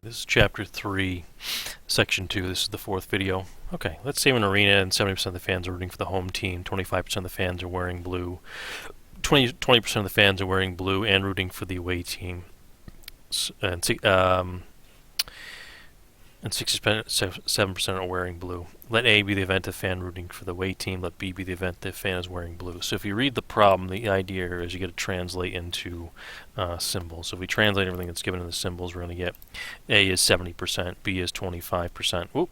This is Chapter 3, Section 2. This is the fourth video. Okay, let's say an arena and 70% of the fans are rooting for the home team, 25% of the fans are wearing blue, 20% of the fans are wearing blue and rooting for the away team, and 67% are wearing blue. Let A be the event of fan rooting for the away team. Let B be the event the fan is wearing blue. So if you read the problem, the idea here is you get to translate into symbols. So if we translate everything that's given in the symbols, we're going to get A is 70%, B is 25%. Whoop,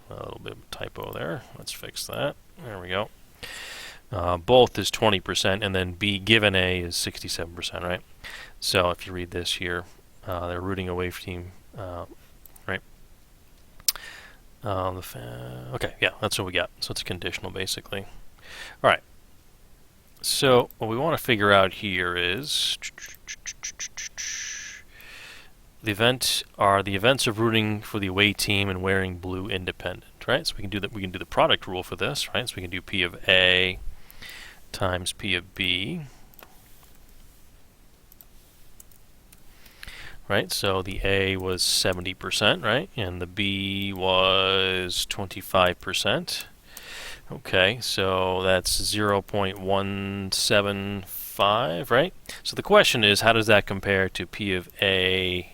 a little bit of a typo there. Let's fix that. There we go. Both is 20%, and then B given A is 67%, right? So if you read this here, they're rooting away for team, right? Okay, yeah, that's what we got. So it's a conditional, basically. All right. So what we want to figure out here is the events of rooting for the away team and wearing blue independent, right? So we can do that. We can do the product rule for this, right? So we can do P of A times P of B. Right, so the A was 70%, right, and the B was 25%. Okay, so that's 0.175, right? So the question is, how does that compare to P of A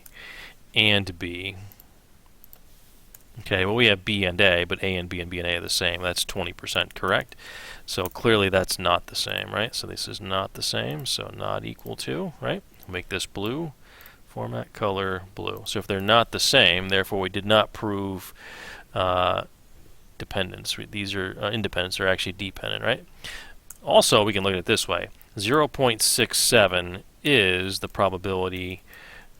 and B? Okay, well, we have B and A, but A and B and B and A are the same. That's 20%, correct? So clearly that's not the same, right? So this is not the same, so not equal to, right? We'll make this blue. Format color blue. So if they're not the same, therefore we did not prove dependence. These are independents are actually dependent, right? Also, we can look at it this way. 0.67 is the probability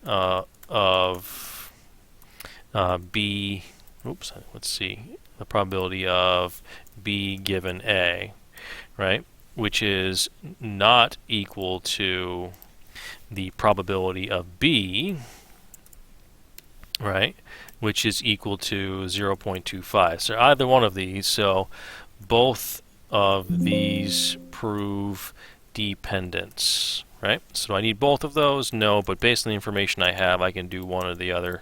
of B. Oops. Let's see. The probability of B given A, right? Which is not equal to the probability of B, right, which is equal to 0.25. So either one of these, so both of these prove dependence, right? So do I need both of those? No, but based on the information I have, I can do one or the other,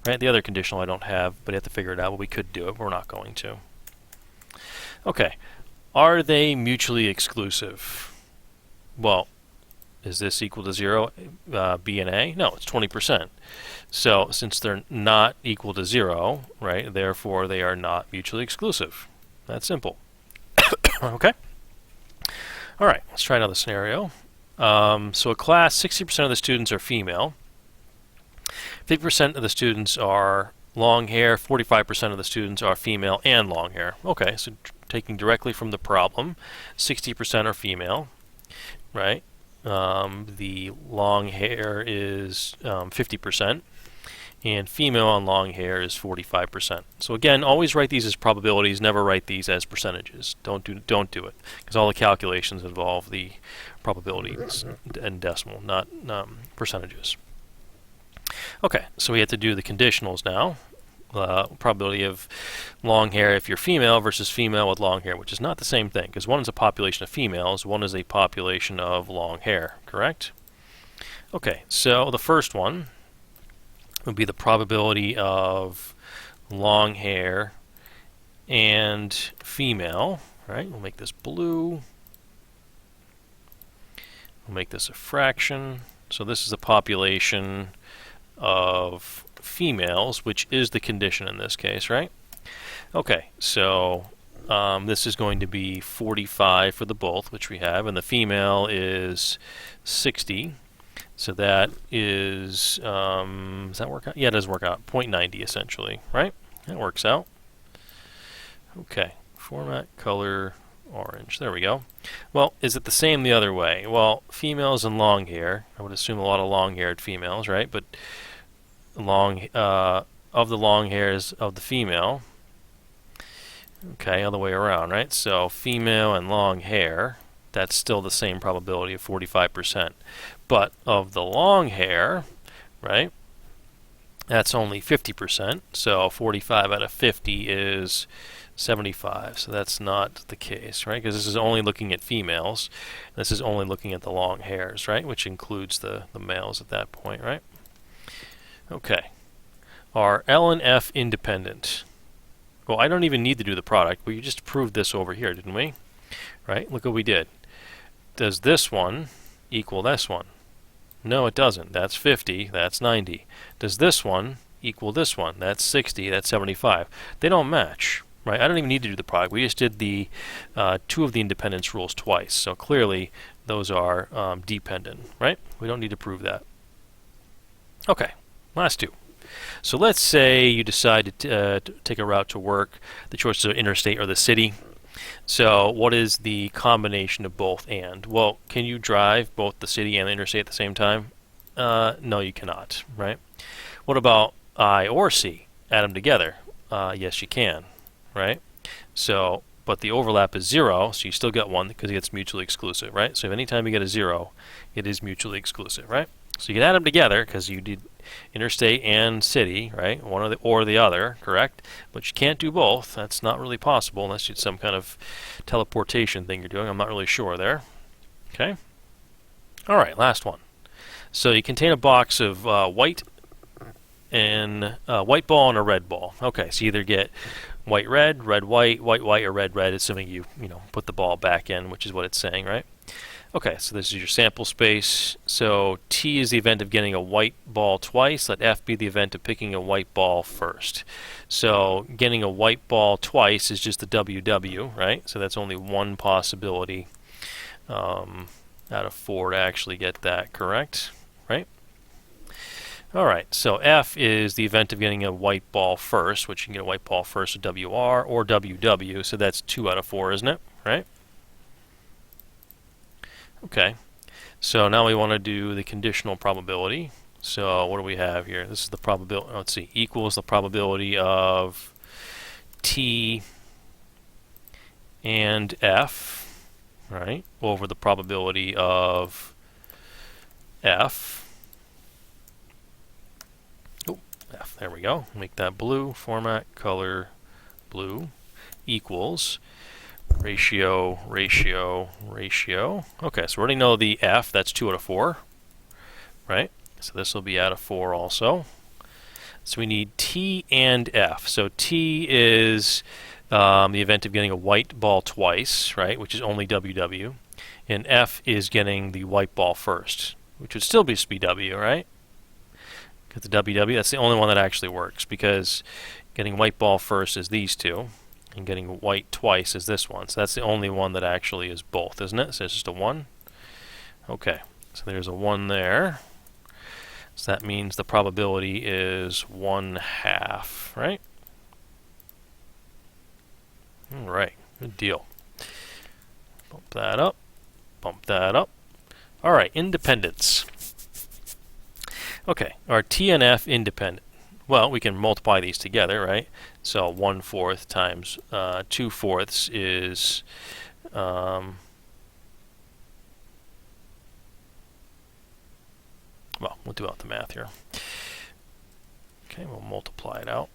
right? The other conditional I don't have, but I have to figure it out. Well, we could do it, but we're not going to. Okay, are they mutually exclusive? Well, is this equal to 0, B and A? No, it's 20%. So since they're not equal to 0, right, therefore they are not mutually exclusive. That's simple. Okay? All right, let's try another scenario. So a class, 60% of the students are female. 50% of the students are long hair. 45% of the students are female and long hair. Okay, so taking directly from the problem, 60% are female, right? The long hair is 50%, and female on long hair is 45%. So again, always write these as probabilities. Never write these as percentages. Don't do it, because all the calculations involve the probabilities and decimal, not percentages. Okay, so we have to do the conditionals now. Probability of long hair if you're female versus female with long hair, which is not the same thing, because one is a population of females, one is a population of long hair, correct? Okay, so the first one would be the probability of long hair and female, right? We'll make this blue. We'll make this a fraction. So this is a population of females, which is the condition in this case, right? Okay, so this is going to be 45 for the both, which we have, and the female is 60. So that is, does that work out? Yeah, it does work out. 0.90 essentially, right? That works out. Okay, format color orange. There we go. Well, is it the same the other way? Well, females and long hair, I would assume a lot of long-haired females, right? But of the long hairs of the female, okay, other way around, right? So female and long hair, that's still the same probability of 45%. But of the long hair, right, that's only 50%. So 45 out of 50 is 75. So that's not the case, right? Because this is only looking at females. This is only looking at the long hairs, right? Which includes the males at that point, right? Okay. Are L and F independent? Well, I don't even need to do the product. We just proved this over here, didn't we? Right? Look what we did. Does this one equal this one? No, it doesn't. That's 50. That's 90. Does this one equal this one? That's 60. That's 75. They don't match. Right? I don't even need to do the product. We just did the two of the independence rules twice. So clearly, those are dependent. Right? We don't need to prove that. Okay. Last two. So let's say you decide to take a route to work. The choices are interstate or the city. So what is the combination of both and? Well, can you drive both the city and the interstate at the same time? No, you cannot, right? What about I or C? Add them together. Yes, you can, right? So, but the overlap is 0, so you still get one because it's mutually exclusive, right? So anytime you get a 0, it is mutually exclusive, right? So you can add them together because you did interstate and city, right? One or the other, correct? But you can't do both. That's not really possible unless it's some kind of teleportation thing you're doing. I'm not really sure there. Okay. All right, last one. So you contain a box of white ball and a red ball. Okay, so you either get white red, red white, white white, or red red, assuming you put the ball back in, which is what it's saying, right? Okay, so this is your sample space. So T is the event of getting a white ball twice. Let F be the event of picking a white ball first. So getting a white ball twice is just the WW, right? So that's only one possibility out of 4 to actually get that correct, right? All right, so F is the event of getting a white ball first, which you can get a white ball first with WR or WW. So that's 2 out of 4, isn't it? Right? Okay, so now we want to do the conditional probability. So what do we have here? This is the probability, let's see, equals the probability of T and F, right, over the probability of F. Oh, F, there we go. Make that blue, format, color, blue, equals ratio, ratio, ratio. Okay, so we already know the F, that's 2 out of 4, right? So this will be out of 4 also. So we need T and F. So T is the event of getting a white ball twice, right, which is only WW. And F is getting the white ball first, which would still be W, right? Because the WW, that's the only one that actually works, because getting white ball first is these two, and getting white twice is this one. So that's the only one that actually is both, isn't it? So it's just a 1. Okay, so there's a 1 there. So that means the probability is 1/2, right? All right, good deal. Bump that up, bump that up. All right, independence. Okay, are T and F independent? Well, we can multiply these together, right? So 1/4 times 2/4 is well, we'll do out the math here. Okay, we'll multiply it out.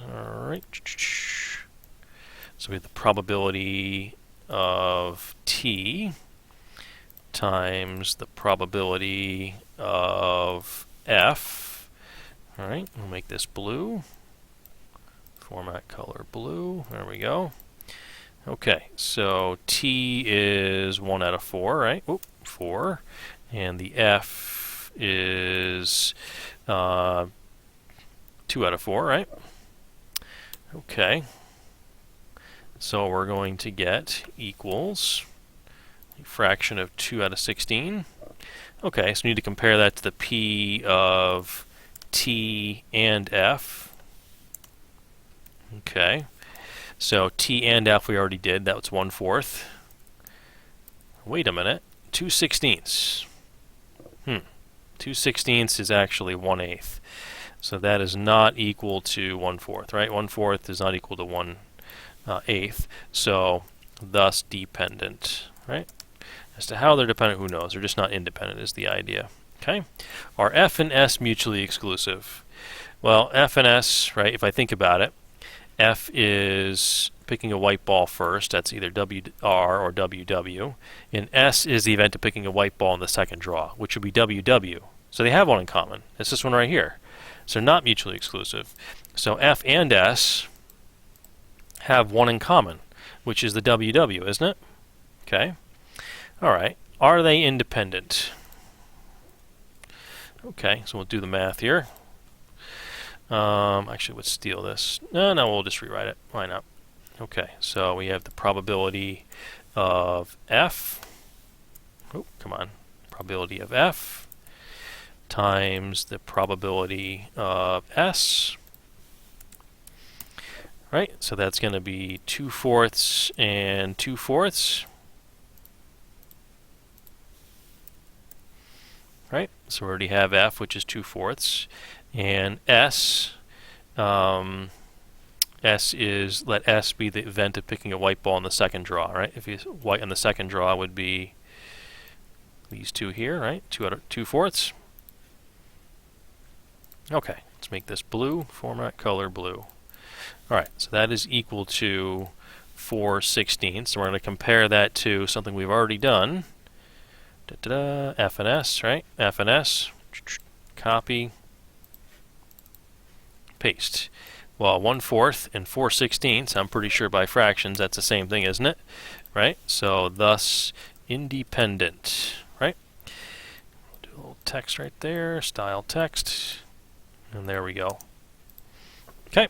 All right. So we have the probability of T times the probability of F. All right, we'll make this blue. Format color blue. There we go. Okay, so T is 1 out of 4, right? Oop, 4. And the F is 2 out of 4, right? Okay. So we're going to get equals a fraction of 2 out of 16. Okay, so we need to compare that to the P of T and F. Okay, so T and F we already did. That was 1/4. Wait a minute. 2/16. 2/16 is actually 1/8. So that is not equal to 1/4, right? 1/4 is not equal to 1/8. So thus dependent, right? As to how they're dependent, who knows? They're just not independent is the idea. Okay? Are F and S mutually exclusive? Well, F and S, right, if I think about it, F is picking a white ball first. That's either WR or WW. And S is the event of picking a white ball in the second draw, which would be WW. So they have one in common. It's this one right here. So they're not mutually exclusive. So F and S have one in common, which is the WW, isn't it? Okay. All right. Are they independent? Okay, so we'll do the math here. Actually, let's steal this. No, we'll just rewrite it. Why not? Okay, so we have the probability of F. Oh, come on. Probability of F times the probability of S. Right, so that's going to be 2/4 and 2/4. Right, so we already have F, which is 2/4, and S. S is, let S be the event of picking a white ball in the second draw, right? If you white in the second draw would be these two here, right? 2/4. Okay, let's make this blue, format color blue. Alright, so that is equal to 4/16. So we're going to compare that to something we've already done. F and S, right? F and S. Copy. Paste. Well, 1/4 and 4/16, I'm pretty sure by fractions that's the same thing, isn't it? Right? So thus independent, right? Do a little text right there, style text, and there we go. Okay.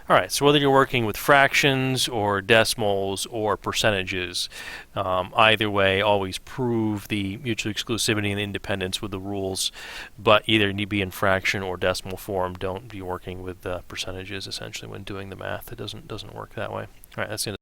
All right, so whether you're working with fractions or decimals or percentages, either way, always prove the mutual exclusivity and independence with the rules, but either need to be in fraction or decimal form. Don't be working with percentages, essentially, when doing the math. It doesn't work that way. All right, that's the end of